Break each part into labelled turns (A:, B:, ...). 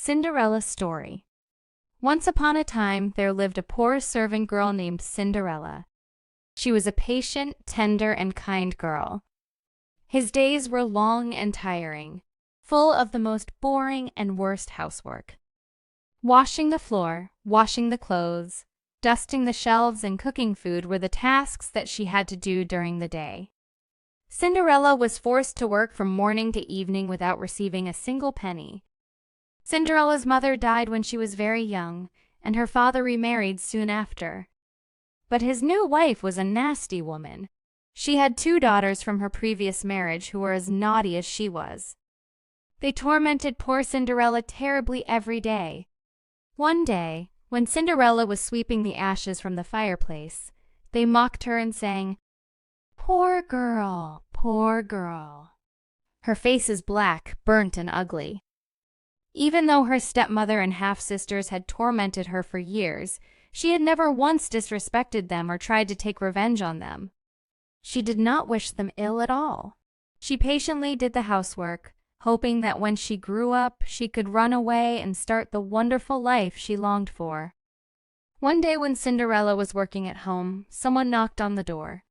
A: Cinderella's story. Once upon a time, there lived a poor servant girl named Cinderella. She was a patient, tender, and kind girl. His days were long and tiring, full of the most boring and worst housework. Washing the floor, washing the clothes, dusting the shelves, and cooking food were the tasks that she had to do during the day. Cinderella was forced to work from morning to evening without receiving a single penny. Cinderella's mother died when she was very young, and her father remarried soon after. But his new wife was a nasty woman. She had 2 daughters from her previous marriage who were as naughty as she was. They tormented poor Cinderella terribly every day. One day, when Cinderella was sweeping the ashes from the fireplace, they mocked her and sang, "Poor girl, poor girl." Her face is black, burnt, and ugly. Even though her stepmother and half-sisters had tormented her for years, she had never once disrespected them or tried to take revenge on them. She did not wish them ill at all. She patiently did the housework, hoping that when she grew up, she could run away and start the wonderful life she longed for. One day when Cinderella was working at home, someone knocked on the door.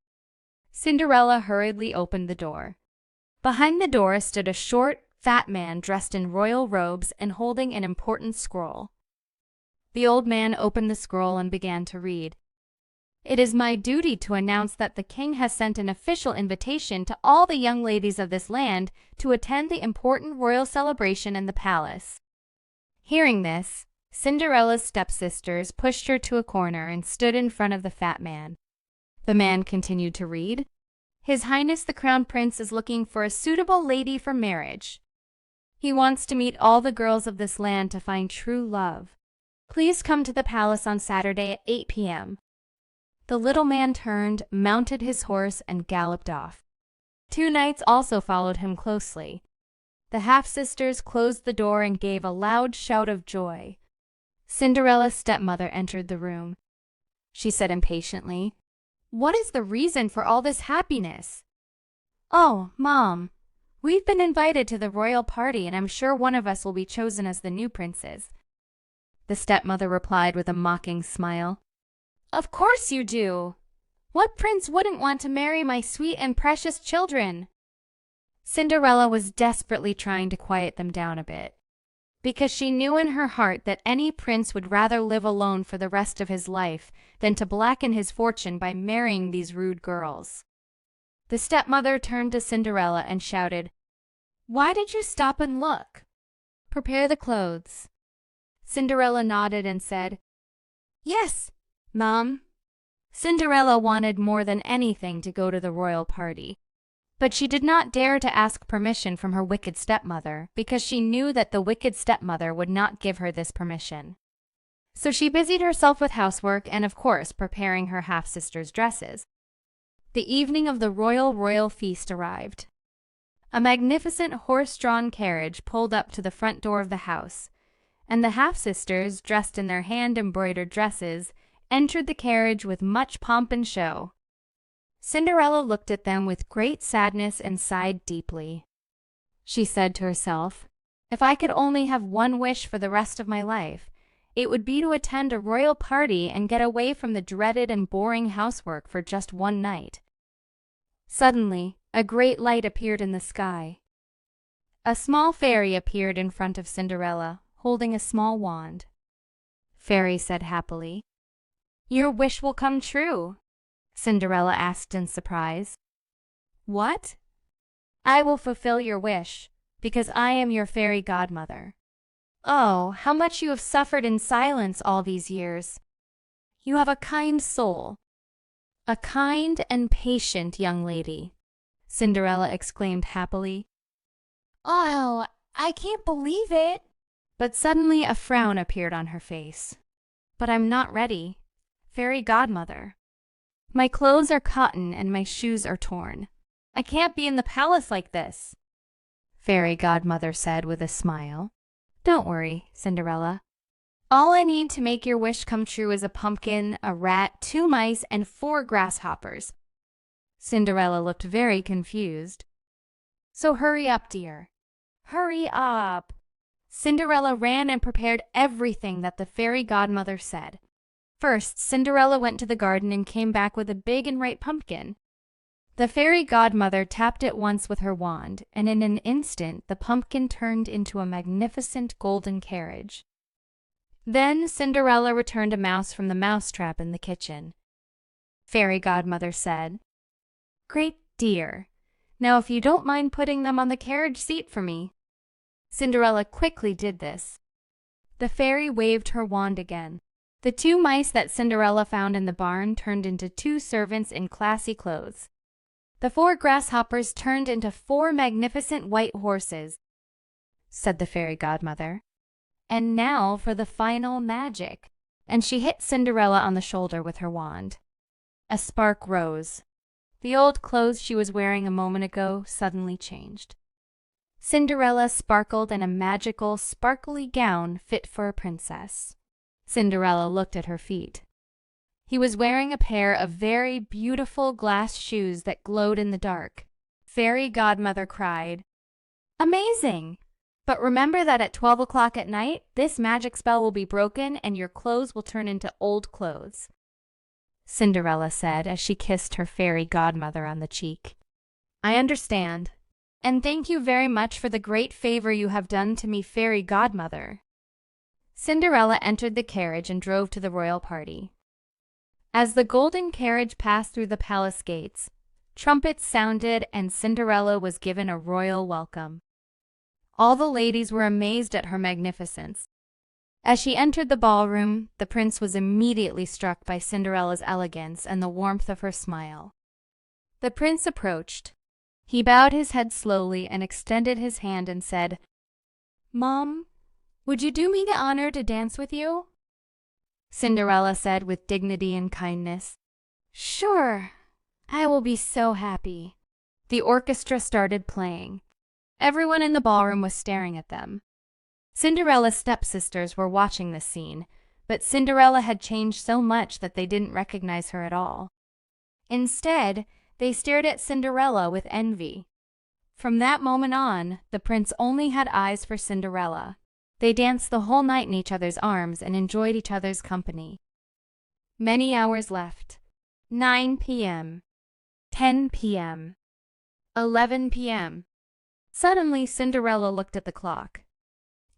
A: Cinderella hurriedly opened the door. Behind the door stood a short, fat man dressed in royal robes and holding an important scroll. The old man opened the scroll and began to read. "It is my duty to announce that the king has sent an official invitation to all the young ladies of this land to attend the important royal celebration in the palace." Hearing this, Cinderella's stepsisters pushed her to a corner and stood in front of the fat man. The man continued to read, "His Highness the Crown Prince is looking for a suitable lady for marriage. He wants to meet all the girls of this land to find true love. Please come to the palace on Saturday at 8 p.m. The little man turned, mounted his horse, and galloped off. 2 knights also followed him closely. The half-sisters closed the door and gave a loud shout of joy. Cinderella's stepmother entered the room. She said impatiently, "What is the reason for all this happiness?" "Oh, Mom, we've been invited to the royal party, and I'm sure one of us will be chosen as the new princes." The stepmother replied with a mocking smile, "Of course you do! What prince wouldn't want to marry my sweet and precious children?" Cinderella was desperately trying to quiet them down a bit, because she knew in her heart that any prince would rather live alone for the rest of his life than to blacken his fortune by marrying these rude girls. The stepmother turned to Cinderella and shouted, "Why did you stop and look? Prepare the clothes." Cinderella nodded and said, "Yes, Mom." Cinderella wanted more than anything to go to the royal party, but she did not dare to ask permission from her wicked stepmother because she knew that the wicked stepmother would not give her this permission. So she busied herself with housework and, of course, preparing her half-sisters' dresses. The evening of the royal feast arrived. A magnificent horse-drawn carriage pulled up to the front door of the house, and the half-sisters, dressed in their hand-embroidered dresses, entered the carriage with much pomp and show. Cinderella looked at them with great sadness and sighed deeply. She said to herself, "If I could only have one wish for the rest of my life, it would be to attend a royal party and get away from the dreaded and boring housework for just one night." Suddenly, a great light appeared in the sky. A small fairy appeared in front of Cinderella, holding a small wand. Fairy said happily, "Your wish will come true." Cinderella asked in surprise, "What?" "I will fulfill your wish, because I am your fairy godmother." "Oh, how much you have suffered in silence all these years. You have a kind soul." "A kind and patient young lady," Cinderella exclaimed happily. "Oh, I can't believe it." But suddenly a frown appeared on her face. "But I'm not ready, fairy godmother. My clothes are cotton and my shoes are torn. I can't be in the palace like this." Fairy godmother said with a smile, "Don't worry, Cinderella. All I need to make your wish come true is a pumpkin, a rat, 2 mice, and 4 grasshoppers." Cinderella looked very confused. "So hurry up, dear. Hurry up." Cinderella ran and prepared everything that the fairy godmother said. First, Cinderella went to the garden and came back with a big and ripe pumpkin. The fairy godmother tapped it once with her wand, and in an instant the pumpkin turned into a magnificent golden carriage. Then Cinderella returned a mouse from the mousetrap in the kitchen. Fairy godmother said, "Great dear, now if you don't mind putting them on the carriage seat for me." Cinderella quickly did this. The fairy waved her wand again. The 2 mice that Cinderella found in the barn turned into 2 servants in classy clothes. The 4 grasshoppers turned into 4 magnificent white horses, said the fairy godmother. And now for the final magic. And she hit Cinderella on the shoulder with her wand. A spark rose. The old clothes she was wearing a moment ago suddenly changed. Cinderella sparkled in a magical, sparkly gown fit for a princess. Cinderella looked at her feet. He was wearing a pair of very beautiful glass shoes that glowed in the dark. Fairy godmother cried, "Amazing! But remember that at 12 o'clock at night, this magic spell will be broken and your clothes will turn into old clothes," Cinderella said as she kissed her fairy godmother on the cheek. "I understand. And thank you very much for the great favor you have done to me, fairy godmother." Cinderella entered the carriage and drove to the royal party. As the golden carriage passed through the palace gates, trumpets sounded and Cinderella was given a royal welcome. All the ladies were amazed at her magnificence. As she entered the ballroom, the prince was immediately struck by Cinderella's elegance and the warmth of her smile. The prince approached. He bowed his head slowly and extended his hand and said, "Mom, would you do me the honor to dance with you?" Cinderella said with dignity and kindness, "Sure, I will be so happy." The orchestra started playing. Everyone in the ballroom was staring at them. Cinderella's stepsisters were watching this scene, but Cinderella had changed so much that they didn't recognize her at all. Instead, they stared at Cinderella with envy. From that moment on, the prince only had eyes for Cinderella. They danced the whole night in each other's arms and enjoyed each other's company. Many hours left. 9 p.m. 10 p.m. 11 p.m. Suddenly, Cinderella looked at the clock.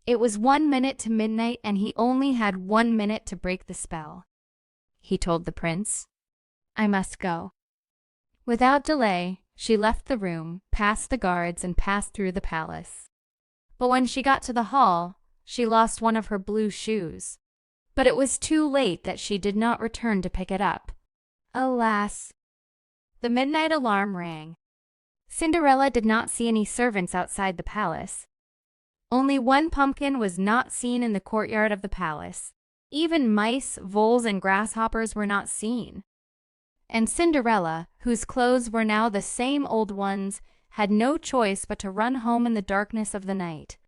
A: It was 1 minute to midnight and he only had 1 minute to break the spell. He told the prince, "I must go." Without delay, she left the room, past the guards, and passed through the palace. But when she got to the hall, she lost one of her blue shoes. But it was too late that she did not return to pick it up. Alas! The midnight alarm rang. Cinderella did not see any servants outside the palace. Only one pumpkin was not seen in the courtyard of the palace. Even mice, voles, and grasshoppers were not seen. And Cinderella, whose clothes were now the same old ones, had no choice but to run home in the darkness of the night.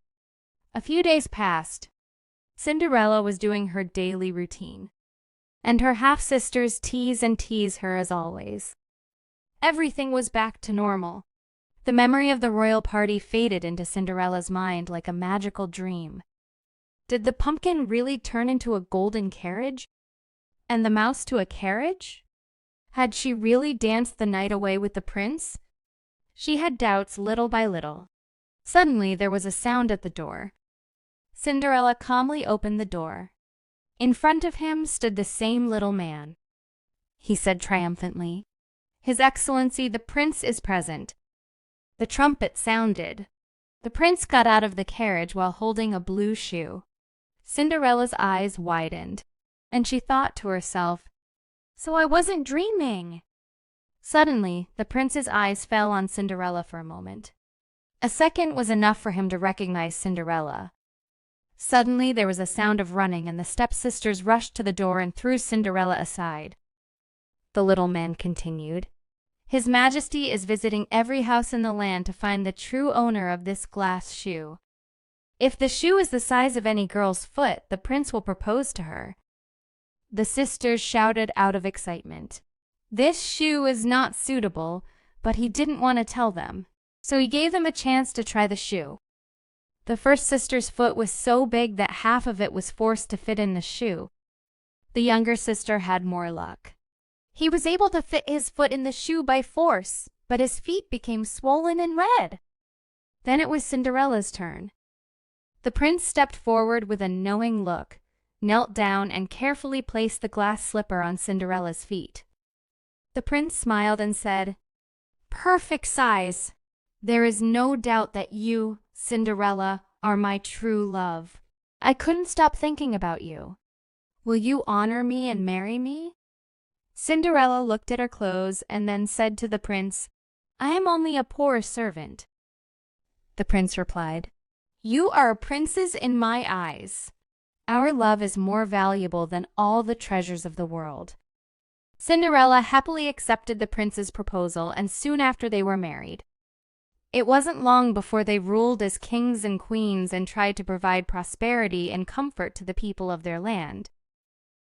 A: A few days passed. Cinderella was doing her daily routine, and her half-sisters teased her as always. Everything was back to normal. The memory of the royal party faded into Cinderella's mind like a magical dream. Did the pumpkin really turn into a golden carriage? And the mouse to a carriage? Had she really danced the night away with the prince? She had doubts little by little. Suddenly there was a sound at the door. Cinderella calmly opened the door. In front of him stood the same little man. He said triumphantly, "His Excellency the Prince is present." The trumpet sounded. The prince got out of the carriage while holding a blue shoe. Cinderella's eyes widened, and she thought to herself, "So I wasn't dreaming." Suddenly, the prince's eyes fell on Cinderella for a moment. A second was enough for him to recognize Cinderella. Suddenly, there was a sound of running, and the stepsisters rushed to the door and threw Cinderella aside. The little man continued, "His Majesty is visiting every house in the land to find the true owner of this glass shoe. If the shoe is the size of any girl's foot, the prince will propose to her." The sisters shouted out of excitement. This shoe is not suitable, but he didn't want to tell them, so he gave them a chance to try the shoe. The first sister's foot was so big that half of it was forced to fit in the shoe. The younger sister had more luck. He was able to fit his foot in the shoe by force, but his feet became swollen and red. Then it was Cinderella's turn. The prince stepped forward with a knowing look, knelt down and carefully placed the glass slipper on Cinderella's feet. The prince smiled and said, "Perfect size. There is no doubt that you, Cinderella, are my true love. I couldn't stop thinking about you. Will you honor me and marry me?" Cinderella looked at her clothes and then said to the prince, "I am only a poor servant." The prince replied, "You are a princess in my eyes. Our love is more valuable than all the treasures of the world." Cinderella happily accepted the prince's proposal, and soon after they were married. It wasn't long before they ruled as kings and queens and tried to provide prosperity and comfort to the people of their land.